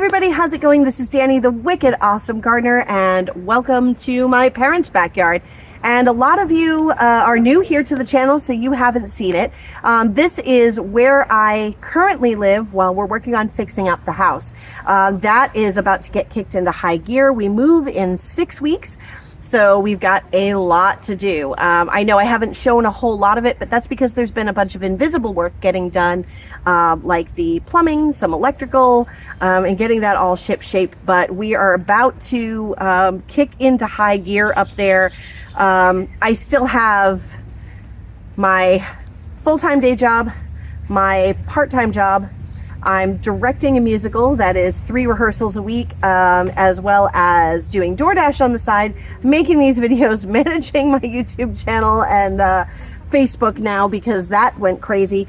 everybody, how's it going? This is Dani, the wicked awesome gardener, and welcome to my parents' backyard. And a lot of you are new here to the channel, so you haven't seen it. This is where I currently live while we're working on fixing up the house. That is about to get kicked into high gear. We move in 6 weeks. So we've got a lot to do. I know I haven't shown a whole lot of it, but that's because there's been a bunch of invisible work getting done, like the plumbing, some electrical, and getting that all ship shape. But we are about to kick into high gear up there. I still have my full-time day job, my part-time job. I'm directing a musical that is 3 rehearsals a week, as well as doing DoorDash on the side, making these videos, managing my YouTube channel and Facebook now because that went crazy.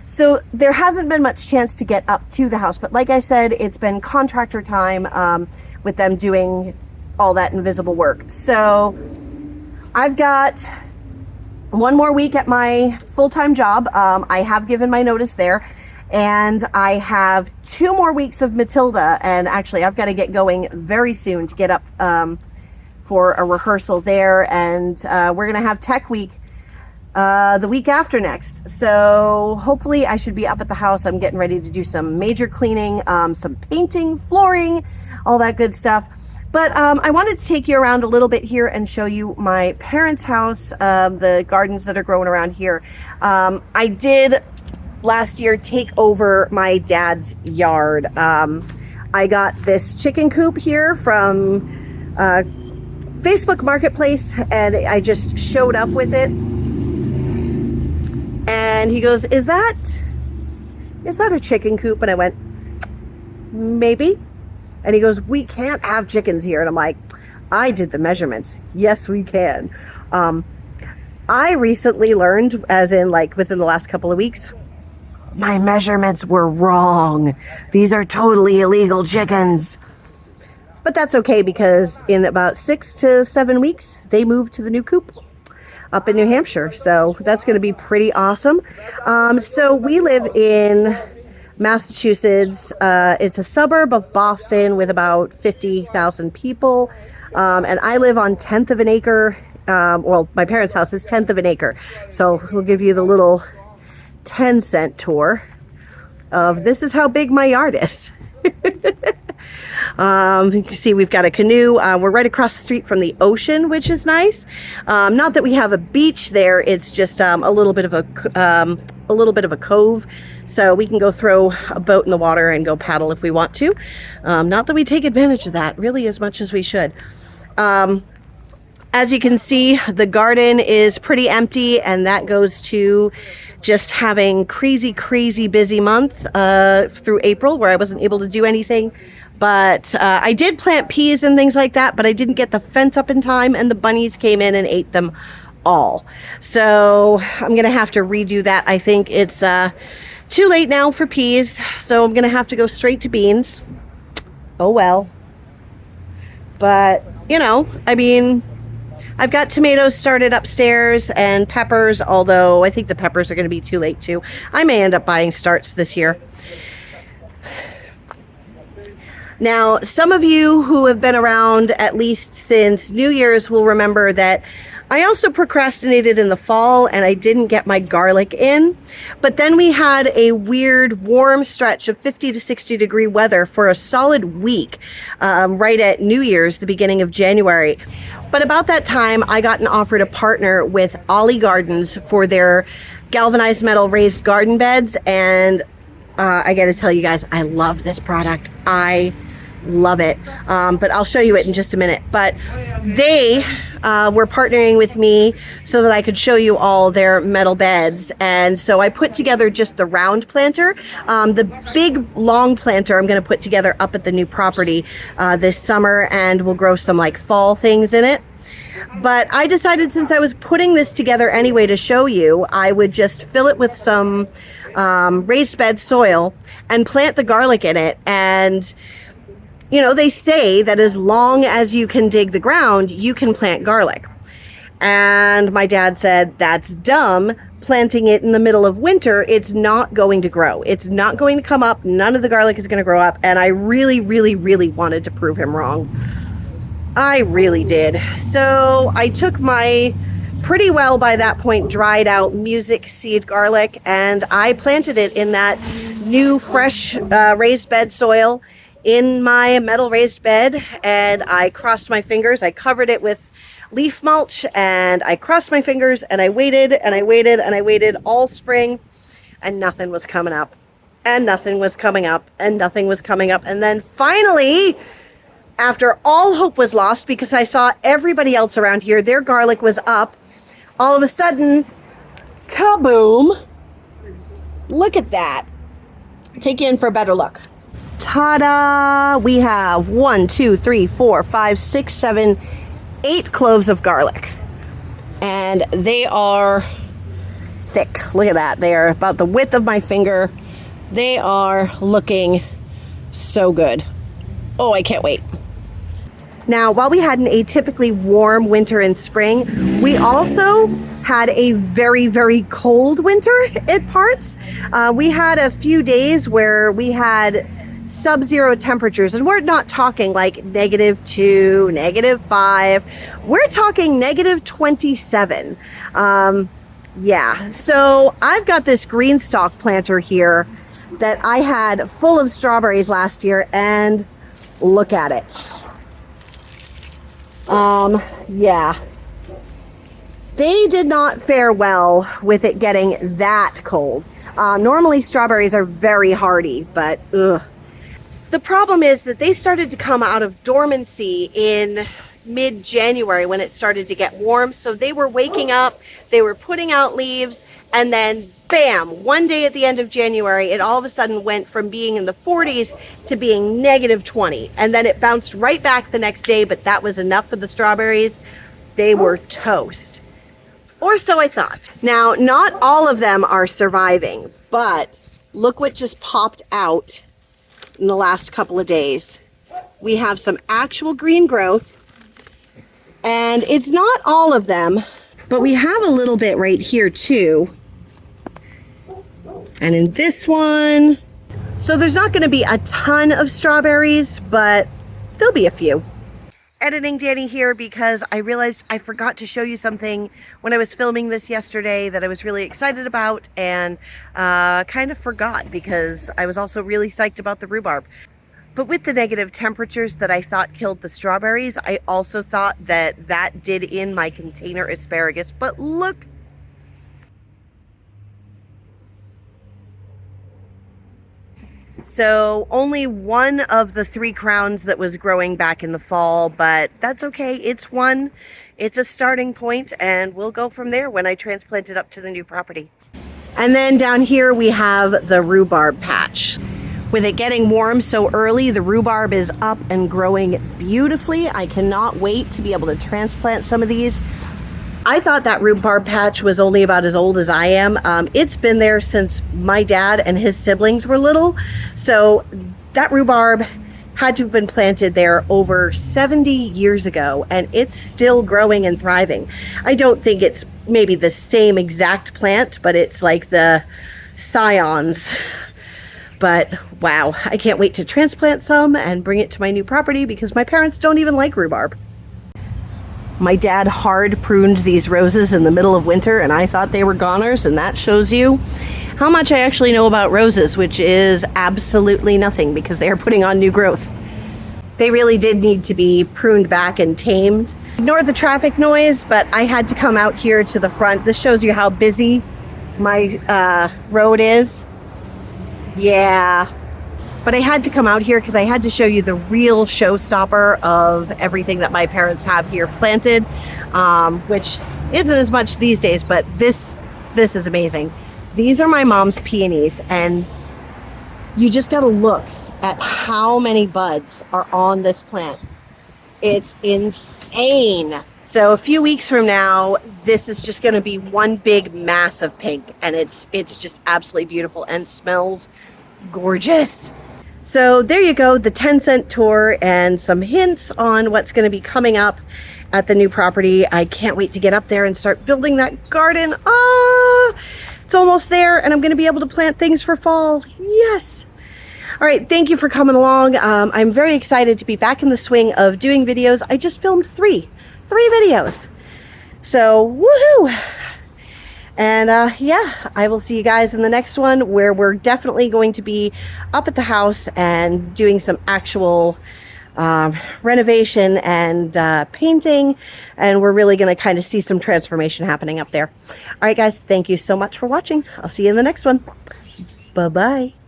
So there hasn't been much chance to get up to the house, but like I said, it's been contractor time with them doing all that invisible work. So I've got 1 more week at my full-time job. I have given my notice there. And I have 2 more weeks of Matilda, and actually I've got to get going very soon to get up for a rehearsal there, and we're gonna have tech week the week after next. So hopefully I should be up at the house. I'm getting ready to do some major cleaning, some painting, flooring, all that good stuff. But I wanted to take you around a little bit here and show you my parents' house, the gardens that are growing around here. I did last year take over my dad's yard. I got this chicken coop here from Facebook Marketplace, and I just showed up with it, and he goes, is that a chicken coop? And I went, maybe. And he goes, we can't have chickens here. And I'm like, I did the measurements. Yes, we can. I recently learned, as in like within the last couple of weeks, my measurements were wrong. These are totally illegal chickens. But that's okay, because in about 6 to 7 weeks, they move to the new coop up in New Hampshire. So that's going to be pretty awesome. So we live in Massachusetts. It's a suburb of Boston with about 50,000 people. And I live on 1/10 of an acre. Well, my parents' house is 1/10 of an acre. So we'll give you the little 10-cent tour of this is how big my yard is. You can see we've got a canoe. We're right across the street from the ocean, which is nice. Not that we have a beach there, it's just a little bit of a cove, so we can go throw a boat in the water and go paddle if we want to. Not that we take advantage of that really as much as we should. As you can see, the garden is pretty empty, and that goes to just having crazy busy month through April, where I wasn't able to do anything. But I did plant peas and things like that, but I didn't get the fence up in time, and the bunnies came in and ate them all. So I'm gonna have to redo that. I think it's too late now for peas, so I'm gonna have to go straight to beans. Oh well. But you know, I mean, I've got tomatoes started upstairs and peppers, although I think the peppers are going to be too late too. I may end up buying starts this year. Now, some of you who have been around at least since New Year's will remember that I also procrastinated in the fall and I didn't get my garlic in. But then we had a weird warm stretch of 50 to 60 degree weather for a solid week, right at New Year's, the beginning of January. But about that time, I got an offer to partner with Ollie Gardens for their galvanized metal raised garden beds. And I gotta tell you guys, I love this product. I love it. But I'll show you it in just a minute. But they were partnering with me so that I could show you all their metal beds. And so I put together just the round planter. The big long planter I'm going to put together up at the new property this summer, and we'll grow some like fall things in it. But I decided, since I was putting this together anyway to show you, I would just fill it with some raised bed soil and plant the garlic in it. And you know, they say that as long as you can dig the ground, you can plant garlic. And my dad said, that's dumb planting it in the middle of winter, it's not going to grow. It's not going to come up. None of the garlic is going to grow up. And I really, really, really wanted to prove him wrong. I really did. So I took my pretty well by that point dried out music seed garlic, and I planted it in that new fresh raised bed soil in my metal raised bed, and I crossed my fingers. I covered it with leaf mulch, and I crossed my fingers, and I waited and I waited and I waited all spring, and nothing was coming up, and nothing was coming up, and nothing was coming up. And then finally, after all hope was lost, because I saw everybody else around here, their garlic was up, all of a sudden, kaboom! Look at that. Take you in for a better look. Ta-da! We have 1, 2, 3, 4, 5, 6, 7, 8 cloves of garlic. And they are thick. Look at that. They are about the width of my finger. They are looking so good. Oh, I can't wait. Now, while we had an atypically warm winter and spring, we also had a very, very cold winter at parts. We had a few days where we had sub-zero temperatures, and we're not talking like -2, -5. We're talking -27. Yeah, so I've got this green stalk planter here that I had full of strawberries last year, and look at it. Yeah, they did not fare well with it getting that cold. Normally strawberries are very hardy, but ugh. The problem is that they started to come out of dormancy in mid-January when it started to get warm. So they were waking up, they were putting out leaves, and then bam, one day at the end of January, it all of a sudden went from being in the 40s to being -20. And then it bounced right back the next day, but that was enough for the strawberries. They were toast. Or so I thought. Now, not all of them are surviving, but look what just popped out in the last couple of days. We have some actual green growth, and it's not all of them, but we have a little bit right here too. And in this one, so there's not going to be a ton of strawberries, but there'll be a few. Editing Dani here because I realized I forgot to show you something when I was filming this yesterday that I was really excited about, and kind of forgot because I was also really psyched about the rhubarb. But with the negative temperatures that I thought killed the strawberries, I also thought that that did in my container asparagus. But look. So only one of the 3 crowns that was growing back in the fall, but that's okay. It's one. It's a starting point, and we'll go from there when I transplant it up to the new property. And then down here we have the rhubarb patch. With it getting warm so early, the rhubarb is up and growing beautifully. I cannot wait to be able to transplant some of these. I thought that rhubarb patch was only about as old as I am. It's been there since my dad and his siblings were little. So that rhubarb had to have been planted there over 70 years ago, and it's still growing and thriving. I don't think it's maybe the same exact plant, but it's like the scions. But wow, I can't wait to transplant some and bring it to my new property because my parents don't even like rhubarb. My dad hard pruned these roses in the middle of winter, and I thought they were goners, and that shows you how much I actually know about roses, which is absolutely nothing because they are putting on new growth. They really did need to be pruned back and tamed. Ignore the traffic noise, but I had to come out here to the front. This shows you how busy my road is. Yeah. But I had to come out here because I had to show you the real showstopper of everything that my parents have here planted, which isn't as much these days, but this is amazing. These are my mom's peonies, and you just got to look at how many buds are on this plant. It's insane. So a few weeks from now, this is just going to be one big mass of pink, and it's just absolutely beautiful and smells gorgeous. So there you go, the 10-cent tour and some hints on what's going to be coming up. at the new property. I can't wait to get up there and start building that garden. Ah, it's almost there, and I'm going to be able to plant things for fall. Yes. All right, thank you for coming along. I'm very excited to be back in the swing of doing videos. I just filmed three videos. So, woohoo! And yeah, I will see you guys in the next one, where we're definitely going to be up at the house and doing some actual renovation and painting, and we're really going to kind of see some transformation happening up there. All right, guys, thank you so much for watching. I'll see you in the next one. Bye-bye.